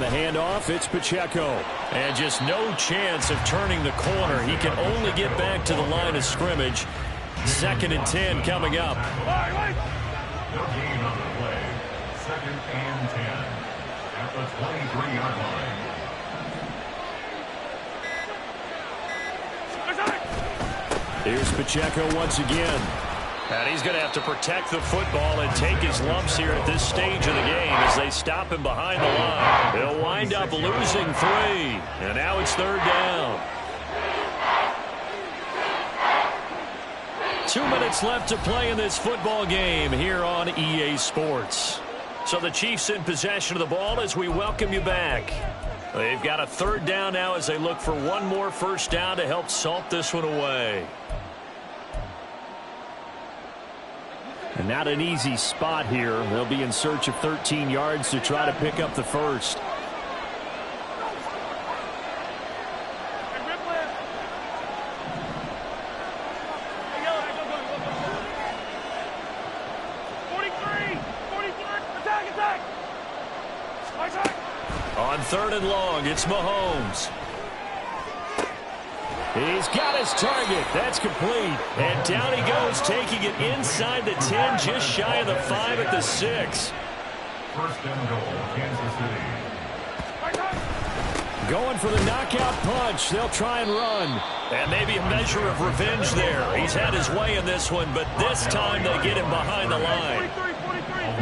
On the handoff, it's Pacheco. And just no chance of turning the corner. He can only get back to the line of scrimmage. 2nd and 10 coming up. The game on the play. 2nd and 10 at the 23-yard line. Here's Pacheco once again. And he's going to have to protect the football and take his lumps here at this stage of the game as they stop him behind the line. He'll wind up losing 3. And now it's 3rd down. 2 minutes left to play in this football game here on EA Sports. So the Chiefs in possession of the ball as we welcome you back. They've got a 3rd down now as they look for one more first down to help salt this one away. And not an easy spot here. They'll be in search of 13 yards to try to pick up the first. On 3rd and long, it's Mahomes. He's got his target. That's complete. And down he goes, taking it inside the 10, just shy of the 5 at the 6. 1st and goal, Kansas City. Going for the knockout punch. They'll try and run. And maybe a measure of revenge there. He's had his way in this one, but this time they get him behind the line.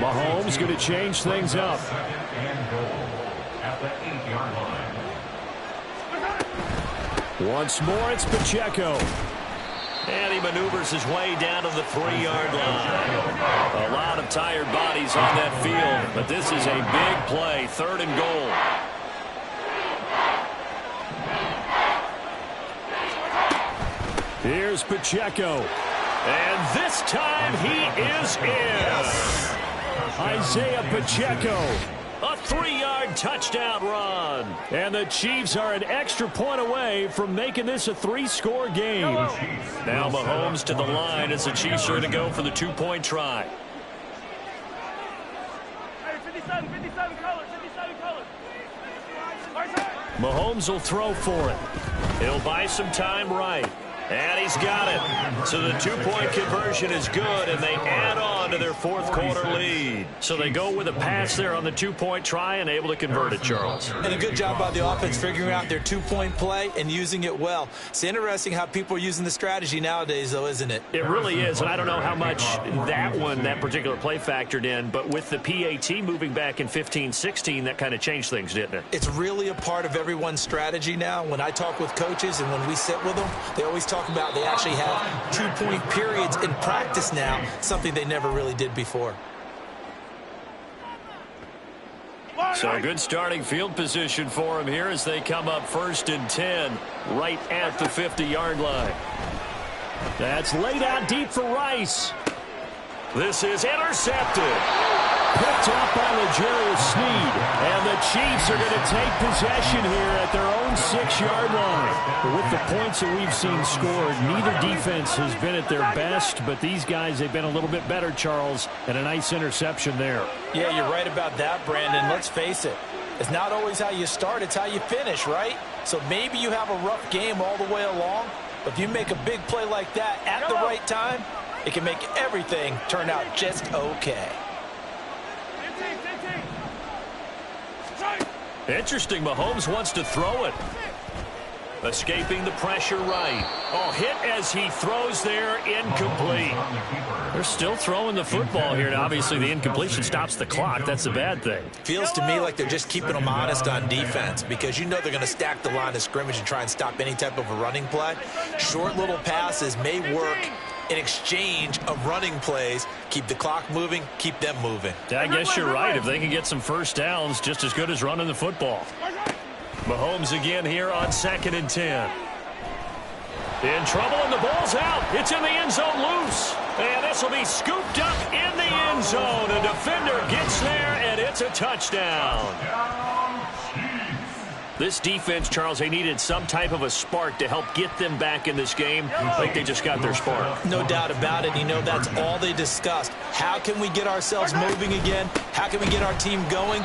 Mahomes going to change things up. 2nd and goal at the 8-yard line. Once more, it's Pacheco. And he maneuvers his way down to the 3-yard line. A lot of tired bodies on that field, but this is a big play. 3rd and goal. Here's Pacheco. And this time he is in. Isaiah Pacheco. A 3-yard touchdown run. And the Chiefs are an extra point away from making this a 3-score game. Now Mahomes to the line as the Chiefs are going to go for the 2-point try. Mahomes will throw for it. He'll buy some time right. And he's got it. So the 2-point conversion is good, and they add on to their 4th quarter lead. So they go with a pass there on the 2-point try and able to convert it, Charles. And a good job by the offense figuring out their 2-point play and using it well. It's interesting how people are using the strategy nowadays, though, isn't it? It really is, and I don't know how much that particular play factored in, but with the PAT moving back in 15-16, that kind of changed things, didn't it? It's really a part of everyone's strategy now. When I talk with coaches and when we sit with them, they always talk about they actually have 2-point periods in practice now, something they never really did before. So a good starting field position for him here as they come up 1st and 10 right at the 50-yard line. That's laid out deep for Rice. This is intercepted. Picked up by L'Jarius Sneed. And the Chiefs are going to take possession here at their own 6-yard line. But with the points that we've seen scored, neither defense has been at their best. But these guys, they've been a little bit better, Charles. And a nice interception there. Yeah, you're right about that, Brandon. Let's face it. It's not always how you start, it's how you finish, right? So maybe you have a rough game all the way along. But if you make a big play like that at the right time, it can make everything turn out just okay. Interesting. Mahomes wants to throw it. Escaping the pressure right. Oh, hit as he throws there. Incomplete. They're still throwing the football here, and obviously the incompletion stops the clock. That's a bad thing. Feels to me like they're just keeping them honest on defense because you know they're going to stack the line of scrimmage and try and stop any type of a running play. Short little passes may work in exchange of running plays. Keep the clock moving, keep them moving. I guess you're right. If they can get some first downs, just as good as running the football. Mahomes again here on 2nd and 10. In trouble, and the ball's out. It's in the end zone loose. And this will be scooped up in the end zone. A defender gets there, and it's a touchdown. This defense, Charles, they needed some type of a spark to help get them back in this game. I think they just got their spark. No doubt about it. You know, that's all they discussed. How can we get ourselves moving again? How can we get our team going?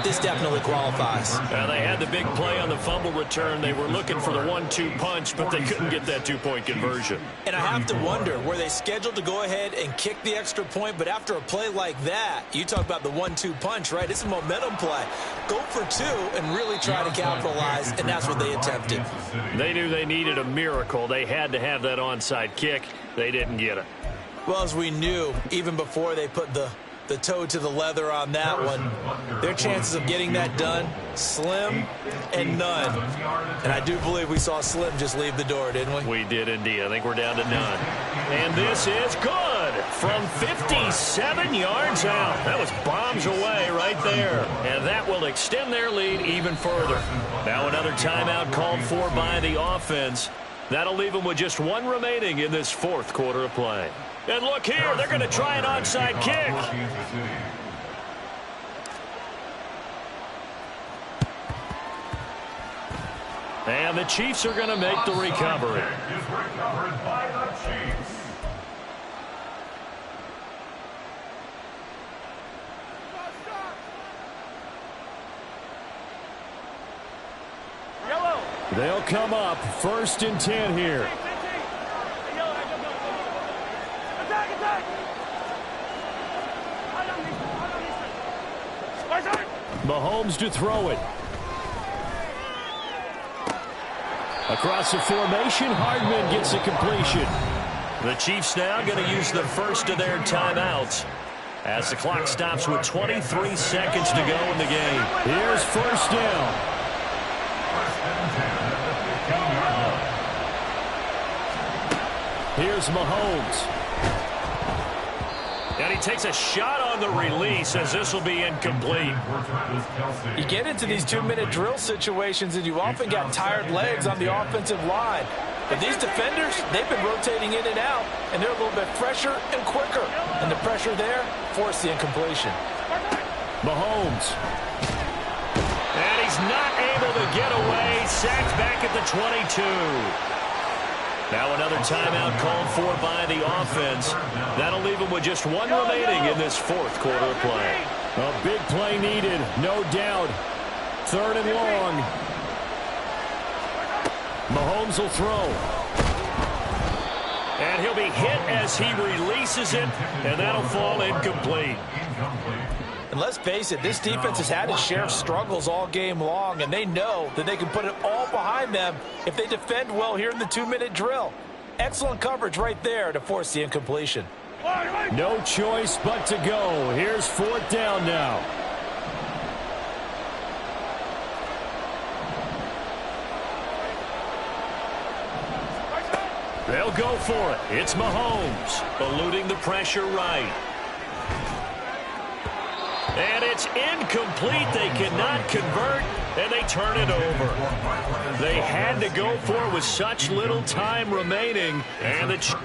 This definitely qualifies. Now, they had the big play on the fumble return. They were looking for the 1-2 punch, but they couldn't get that two-point conversion. And I have to wonder, were they scheduled to go ahead and kick the extra point? But after a play like that, you talk about the 1-2 punch, right? It's a momentum play. Go for two and really try to capitalize, and that's what they attempted. They knew they needed a miracle. They had to have that onside kick. They didn't get it. Well, as we knew, even before they put the toe to the leather on that one, their chances of getting that done, slim and none. And I do believe we saw Slim just leave the door, didn't we? We did indeed. I think we're down to none. And this is good from 57 yards out. That was bombs away right there. And that will extend their lead even further. Now another timeout called for by the offense. That'll leave them with just one remaining in this fourth quarter of play. And look here, they're going to try an onside kick. And the Chiefs are going to make the recovery. Is recovered by the Chiefs. They'll come up 1st and 10 here. Mahomes to throw it. Across the formation, Hardman gets a completion. The Chiefs now going to use the first of their timeouts as the clock stops with 23 seconds to go in the game. Here's 1st down. Here's Mahomes. And he takes a shot on the release as this will be incomplete. You get into these 2-minute drill situations and you often got tired legs on the offensive line. But these defenders, they've been rotating in and out, and they're a little bit fresher and quicker. And the pressure there forced the incompletion. Mahomes. And he's not able to get away. Sacked back at the 22. Now another timeout called for by the offense. That'll leave them with just one remaining in this fourth quarter of play. A big play needed, no doubt. 3rd and long. Mahomes will throw. And he'll be hit as he releases it, and that'll fall incomplete. And let's face it, this defense has had its share of struggles all game long, and they know that they can put it all behind them if they defend well here in the 2-minute drill. Excellent coverage right there to force the incompletion. No choice but to go. Here's 4th down now. They'll go for it. It's Mahomes, eluding the pressure right. And it's incomplete. They cannot convert, and they turn it over. They had to go for it with such little time remaining. And the